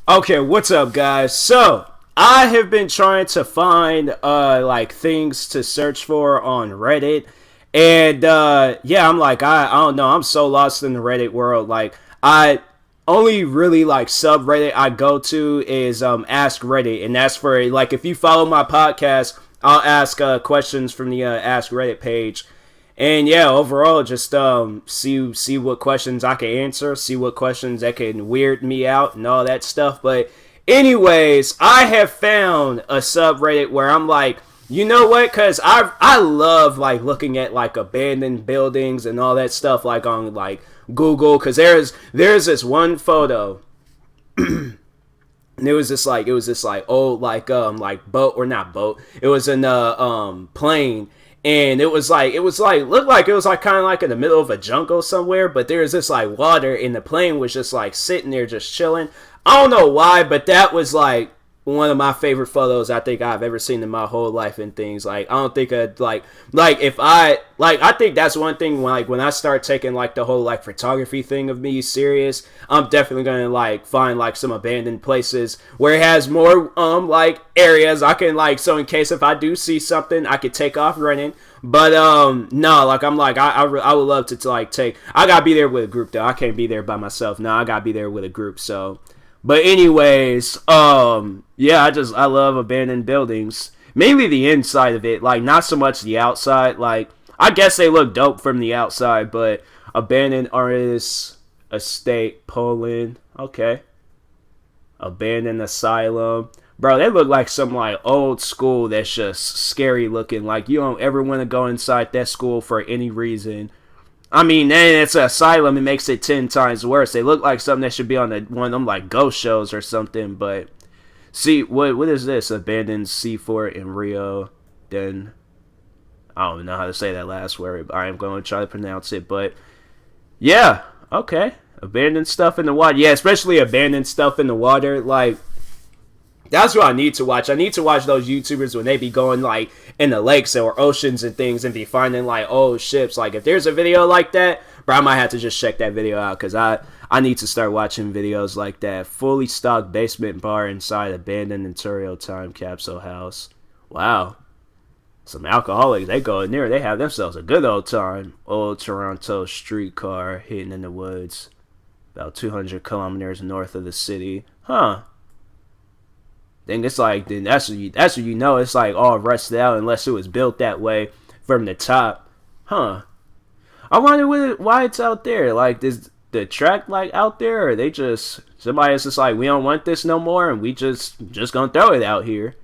Okay, what's up, guys? So, I have been trying to find, like, things to search for on Reddit. And, yeah, I'm like, I don't know. I'm so lost in the Reddit world. Like, I only really, like, subreddit I go to is, Ask Reddit. And that's for, like, if you follow my podcast, I'll ask, questions from the, Ask Reddit page. And yeah, overall, just see what questions I can answer, see what questions that can weird me out and all that stuff. But anyways, I have found a subreddit where I'm like, you know what? Cause I love like looking at like abandoned buildings and all that stuff like on like Google. Cause there's this one photo. And it was this like old like boat, or not boat. It was in a plane, and it was like looked like it was like kind of like in the middle of a jungle somewhere, but there was this like water, and the plane was just like sitting there just chilling. I don't know why, but that was like one of my favorite photos I think I've ever seen in my whole life and things. Like I don't think I'd like if I think that's one thing when I start taking like the whole like photography thing of me serious, I'm definitely gonna like find like some abandoned places where it has more like areas I can like, so in case if I do see something I could take off running. But no, like I'm like I would love to like take, I gotta be there with a group though. I can't be there by myself. No, I gotta be there with a group. So but anyways, yeah, I love abandoned buildings. Mainly the inside of it, like not so much the outside. Like I guess they look dope from the outside, but abandoned artists estate, Poland, okay. Abandoned asylum. Bro, they look like some like old school that's just scary looking. Like you don't ever want to go inside that school for any reason. I mean, then it's an asylum. It makes it 10 times worse. They look like something that should be on one of them like ghost shows or something. But see, what is this? Abandoned sea fort in Rio. Then I don't even know how to say that last word. I am going to try to pronounce it. But yeah, okay. Abandoned stuff in the water. Yeah, especially abandoned stuff in the water. Like that's what I need to watch. I need to watch those YouTubers when they be going like in the lakes or oceans and things and be finding like old ships. Like if there's a video like that, bro, I might have to just check that video out because I need to start watching videos like that. Fully stocked basement bar inside abandoned Ontario time capsule house. Wow. Some alcoholics, they go in there, they have themselves a good old time. Old Toronto streetcar hidden in the woods. About 200 kilometers north of the city. Huh. Then it's like, then that's what you know. It's like all rusted out unless it was built that way from the top. Huh. I wonder why it's out there. Like, is the track like out there, or they just, somebody's just like, we don't want this no more, and we just gonna throw it out here.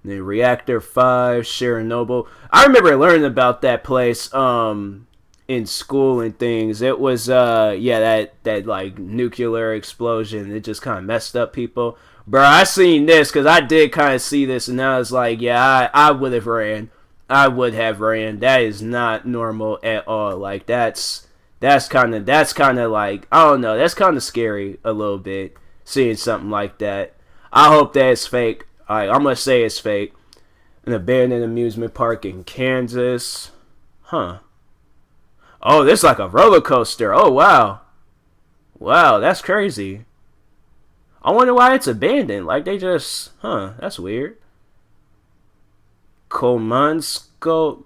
Then Reactor 5, Chernobyl. I remember learning about that place in school and things. It was yeah, that like nuclear explosion. It just kind of messed up people. Bro, I seen this because I did kind of see this, and I was like, yeah, I would have ran. I would have ran. That is not normal at all. Like that's kind of like, I don't know. That's kind of scary a little bit seeing something like that. I hope that's fake. I'm gonna say it's fake. An abandoned amusement park in Kansas. Huh. Oh, this is like a roller coaster. Oh wow. Wow, that's crazy. I wonder why it's abandoned. Like they just, that's weird. Komansko,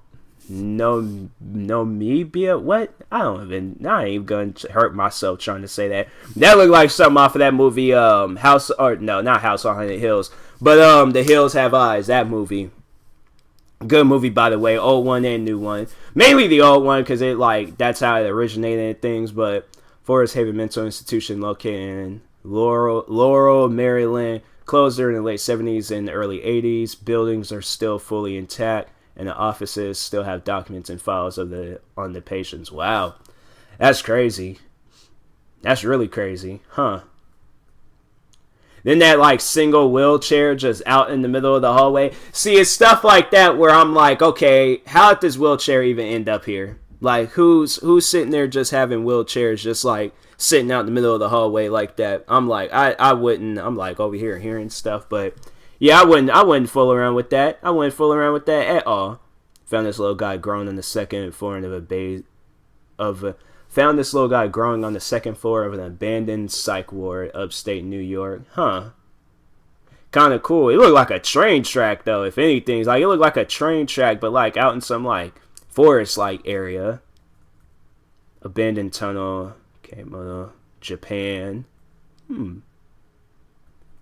no, Namibia. What? I ain't even gonna hurt myself trying to say that. That looked like something off of that movie, House, or no, not House on Haunted Hills, but The Hills Have Eyes. That movie. Good movie, by the way. Old one and new one. Mainly the old one because it like that's how it originated and things. But Forest Haven Mental Institution located in Laurel, Maryland, closed during the late 70s and the early 80s. Buildings are still fully intact, and the offices still have documents and files on the patients. Wow, that's crazy. That's really crazy, huh? Then that like single wheelchair just out in the middle of the hallway. See, it's stuff like that where I'm like, okay, how did this wheelchair even end up here? Like, who's sitting there just having wheelchairs just like sitting out in the middle of the hallway like that? I'm like, I wouldn't. I'm like over here hearing stuff, but yeah, I wouldn't fool around with that. I wouldn't fool around with that at all. Found this little guy grown on the second floor of Found this little guy growing on the second floor of an abandoned psych ward, upstate New York. Huh. Kind of cool. It looked like a train track, though, if anything. Like, it looked like a train track, but, like, out in some, like, forest-like area. Abandoned tunnel. Kemono. Japan.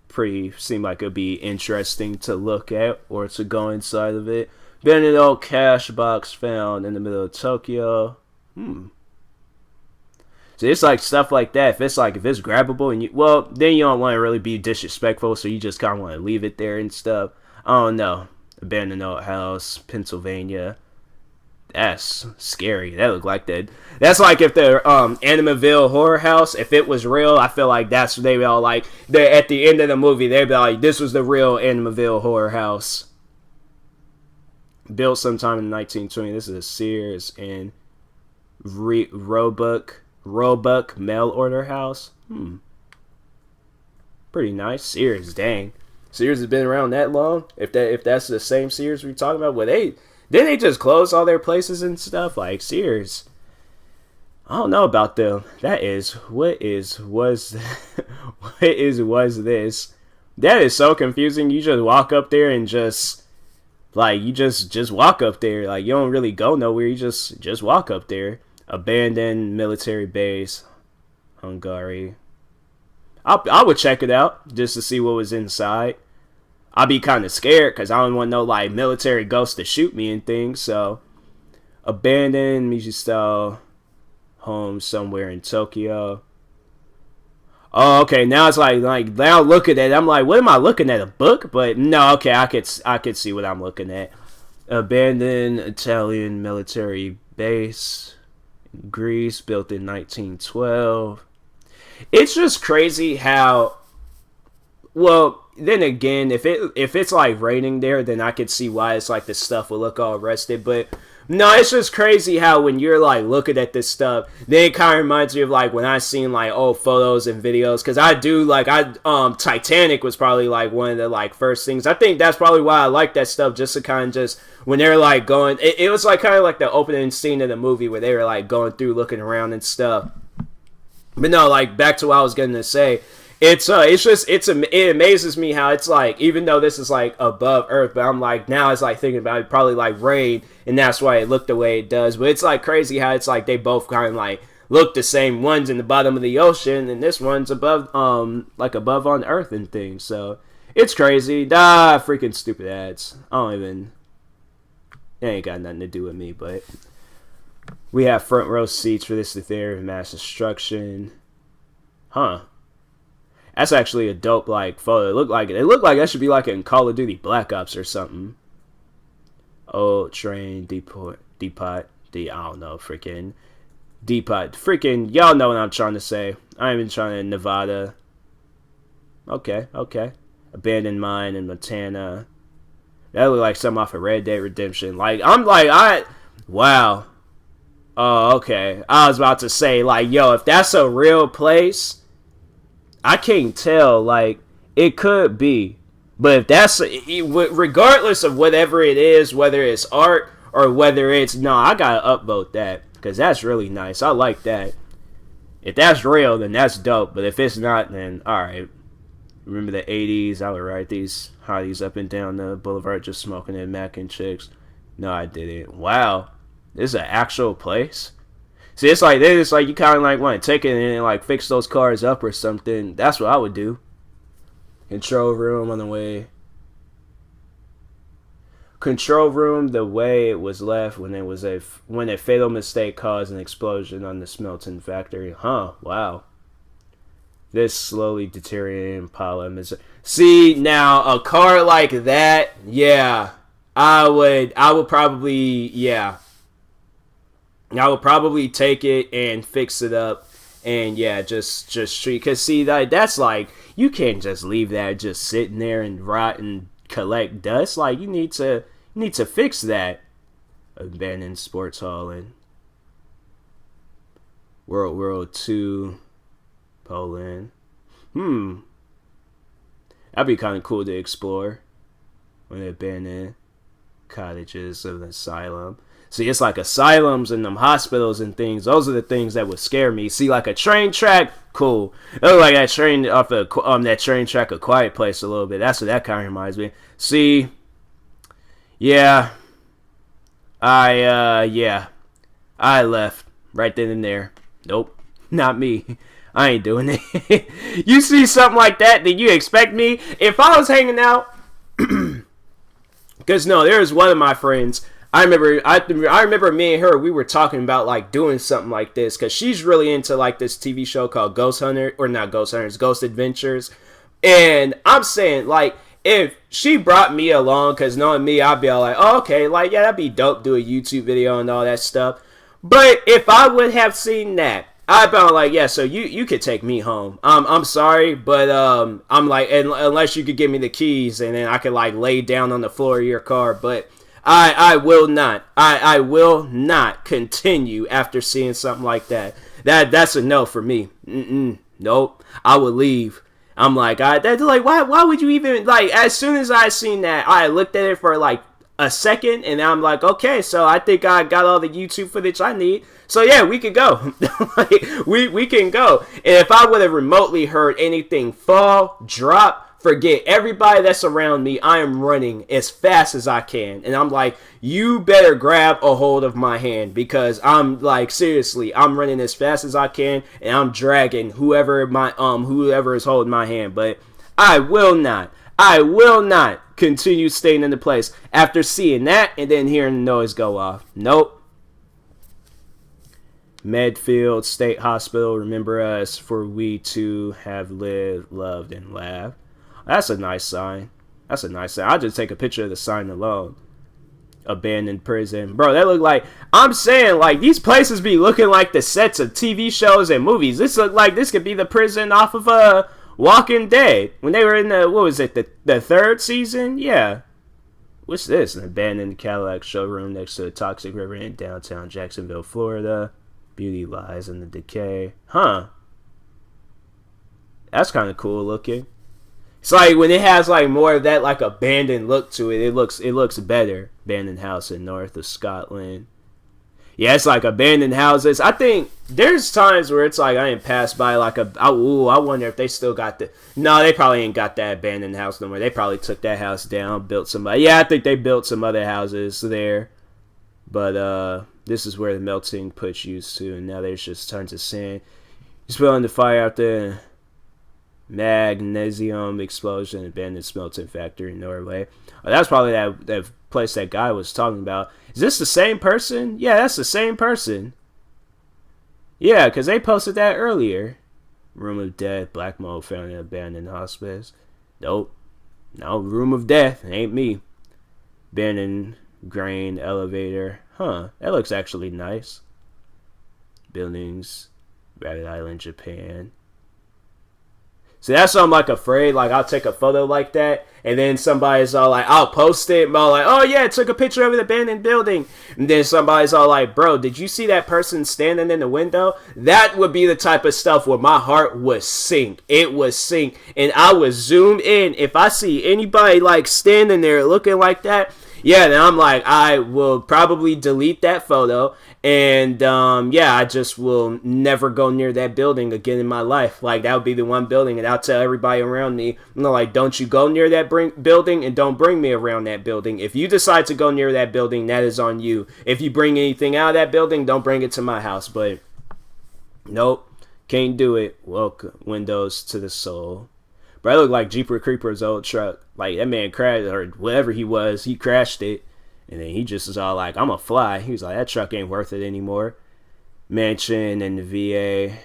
Pretty, seemed like it'd be interesting to look at or to go inside of it. Abandoned old cash box found in the middle of Tokyo. So it's like stuff like that. If it's grabbable and then you don't want to really be disrespectful, so you just kind of want to leave it there and stuff. I don't know. Abandoned old house, Pennsylvania. That's scary. That looked like that. That's like if the Amityville horror house, if it was real, I feel like that's they all like. At the end of the movie, they'd be like, "This was the real Amityville horror house." Built sometime in 1920. This is a Sears and Roebuck mail order house. Pretty nice. Sears, dang. Sears has been around that long. If that's the same Sears we're talking about, didn't they just close all their places and stuff? Like Sears, I don't know about them. Was this? That is so confusing. You just walk up there and just walk up there. Like you don't really go nowhere. You just walk up there. Abandoned military base, Hungary. I would check it out just to see what was inside. I'd be kind of scared because I don't want no like military ghosts to shoot me and things. So, abandoned Michi-style home somewhere in Tokyo. Oh, okay. Now it's like now look at it. I'm like, what am I looking at? A book? But no, okay. I could see what I'm looking at. Abandoned Italian military base. Greece, built in 1912. It's just crazy how. Well, then again, if it's like raining there, then I could see why it's like the stuff will look all rusted. But no, it's just crazy how when you're like looking at this stuff, then it kind of reminds me of like when I seen like old photos and videos. Because I do like Titanic was probably like one of the like first things. I think that's probably why I like that stuff, just to kind of just when they're like going. It was like kind of like the opening scene of the movie where they were like going through, looking around and stuff. But no, like back to what I was going to say. It amazes me how it's like, even though this is like above earth, but I'm like, now it's like thinking about it, probably like rain, and that's why it looked the way it does. But it's like crazy how it's like they both kind of like look the same. One's in the bottom of the ocean, and this one's above, like above on earth and things. So it's crazy. Freaking stupid ads. It ain't got nothing to do with me, but we have front row seats for this theater of mass destruction. Huh. That's actually a dope like photo. It looked like that should be like in Call of Duty Black Ops or something. Oh, train depot. I don't know, freaking depot. Freaking y'all know what I'm trying to say. I ain't even trying to Nevada. Okay. Abandoned mine in Montana. That looked like something off of Red Dead Redemption. Like wow. Oh, okay. I was about to say like, yo, if that's a real place. I can't tell, like, it could be. But if that's, regardless of whatever it is, whether it's art or whether it's, no, I gotta upvote that. Because that's really nice. I like that. If that's real, then that's dope. But if it's not, then alright. Remember the 80s? I would ride these hotties up and down the boulevard just smoking and macking chicks. No, I didn't. Wow. This is an actual place? See, it's like you kind of like want to take it and like fix those cars up or something. That's what I would do. Control room on the way. Control room the way it was left when a fatal mistake caused an explosion on the smelting factory. Huh? Wow. This slowly deteriorating Impala. See, now a car like that, yeah, I would probably, yeah. I would probably take it and fix it up, and yeah, just treat. Cause see, that's like you can't just leave that just sitting there and rot and collect dust. Like you need to fix that. Abandoned sports hall in World War II, Poland. That'd be kind of cool to explore. When they abandoned cottages of an asylum. See, it's like asylums and them hospitals and things. Those are the things that would scare me. See, like a train track, cool. It look like that train off of that train track, A Quiet Place, a little bit. That's what that kind of reminds me. See, yeah, I left right then and there. Nope, not me. I ain't doing it. You see something like that, then you expect me? If I was hanging out, because no, there was one of my friends. I remember me and her, we were talking about like doing something like this because she's really into like this TV show called Ghost Hunter, or not Ghost Hunters, Ghost Adventures. And I'm saying like if she brought me along, because knowing me, I'd be all like, oh, okay, like yeah, that'd be dope, do a YouTube video and all that stuff. But if I would have seen that, I'd be like, yeah, so you could take me home. I'm sorry, but I'm like, unless you could give me the keys and then I could like lay down on the floor of your car, but I will not. I will not continue after seeing something like that. That's a no for me. Nope. I would leave. I'm like, that's like, why would you even, like, as soon as I seen that, I looked at it for like a second and I'm like, okay, so I think I got all the YouTube footage I need. So yeah, we could go. Like, we can go. And if I would have remotely heard anything fall, drop, forget everybody that's around me, I am running as fast as I can. And I'm like, you better grab a hold of my hand, because I'm like, seriously, I'm running as fast as I can and I'm dragging whoever is holding my hand. But I will not continue staying in the place after seeing that and then hearing the noise go off. Nope. Medfield State Hospital, remember us, for we too have lived, loved, and laughed. That's a nice sign. That's a nice sign. I'll just take a picture of the sign alone. Abandoned prison. Bro, that look like, I'm saying, like, these places be looking like the sets of TV shows and movies. This look like this could be the prison off of Walking Dead. When they were in the, what was it, the third season? Yeah. What's this? An abandoned Cadillac showroom next to the toxic river in downtown Jacksonville, Florida. Beauty lies in the decay. Huh. That's kind of cool looking. It's like when it has like more of that like abandoned look to it, it looks better. Abandoned house in north of Scotland. Yeah, it's like abandoned houses. I think there's times where it's like I ain't passed by like I wonder if they still got the. No, they probably ain't got that abandoned house no more. They probably took that house down, built somebody. Yeah, I think they built some other houses there. But this is where the melting puts used to, and now there's just tons of sand. You spilling the fire out there. Magnesium explosion, abandoned smelting factory in Norway. Oh, that's probably that place that guy was talking about. Is this the same person? Yeah, that's the same person. Yeah, because they posted that earlier. Room of death, black mold found in abandoned hospice. Nope. No, room of death. Ain't me. Abandoned grain elevator. Huh, that looks actually nice. Buildings, Rabbit Island, Japan. So that's why I'm like afraid, like I'll take a photo like that and then somebody's all like, I'll post it and I'm like, oh yeah, took a picture of an abandoned building, and then somebody's all like, bro, did you see that person standing in the window? That would be the type of stuff where my heart would sink. It would sink, and I would zoom in. If I see anybody like standing there looking like that, yeah, then I'm like, I will probably delete that photo, and yeah, I just will never go near that building again in my life. Like, that would be the one building, and I'll tell everybody around me, you know, like, don't you go near that building, and don't bring me around that building. If you decide to go near that building, that is on you. If you bring anything out of that building, don't bring it to my house. But nope, can't do it. Welcome, windows to the soul. But I look like Jeepers Creepers' old truck. Like, that man crashed, or whatever he was, he crashed it. And then he just was all like, I'm a fly. He was like, that truck ain't worth it anymore. Mansion in the VA.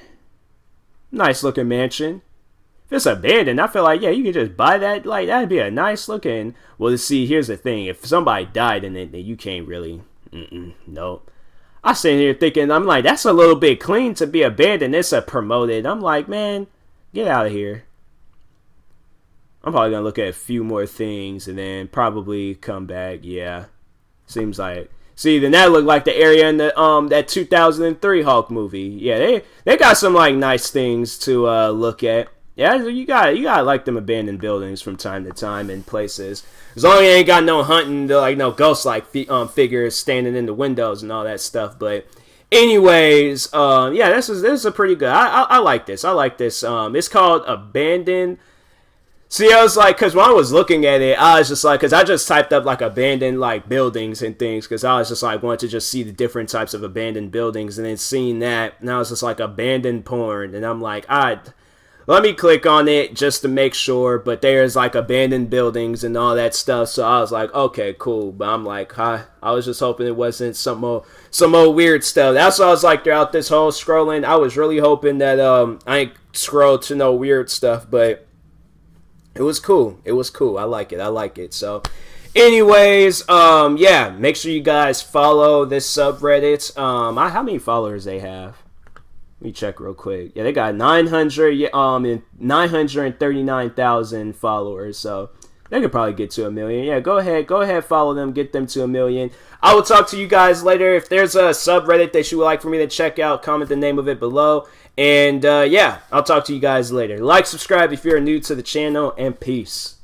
Nice looking mansion. If it's abandoned, I feel like, yeah, you could just buy that. Like, that'd be a nice looking. Well, see, here's the thing. If somebody died in it, then you can't really. Nope. I sitting here thinking, I'm like, that's a little bit clean to be abandoned. It's a promoted. I'm like, man, get out of here. I'm probably going to look at a few more things and then probably come back. Yeah. Seems like. See, then that looked like the area in the that 2003 Hulk movie. Yeah, they got some like nice things to look at. Yeah, you gotta like them abandoned buildings from time to time in places. As long as you ain't got no hunting, like no ghost like figures standing in the windows and all that stuff. But anyways, yeah, this is a pretty good. I like this. I like this. It's called Abandoned. See, I was like, because when I was looking at it, I was just like, because I just typed up like abandoned like buildings and things, because I was just like, wanted to just see the different types of abandoned buildings, and then seeing that, and I was just like, abandoned porn, and I'm like, let me click on it just to make sure, but there's like abandoned buildings and all that stuff, so I was like, okay, cool, but I'm like, I was just hoping it wasn't some more weird stuff. That's what I was like throughout this whole scrolling. I was really hoping that I ain't scrolled to no weird stuff, but it was cool. It was cool. I like it. So, anyways, yeah, make sure you guys follow this subreddit. How many followers they have? Let me check real quick. Yeah, they got 939,000 followers. So they could probably get to 1 million. Yeah, go ahead, follow them, get them to 1 million. I will talk to you guys later. If there's a subreddit that you would like for me to check out, comment the name of it below. And yeah, I'll talk to you guys later. Like, subscribe if you're new to the channel, and peace.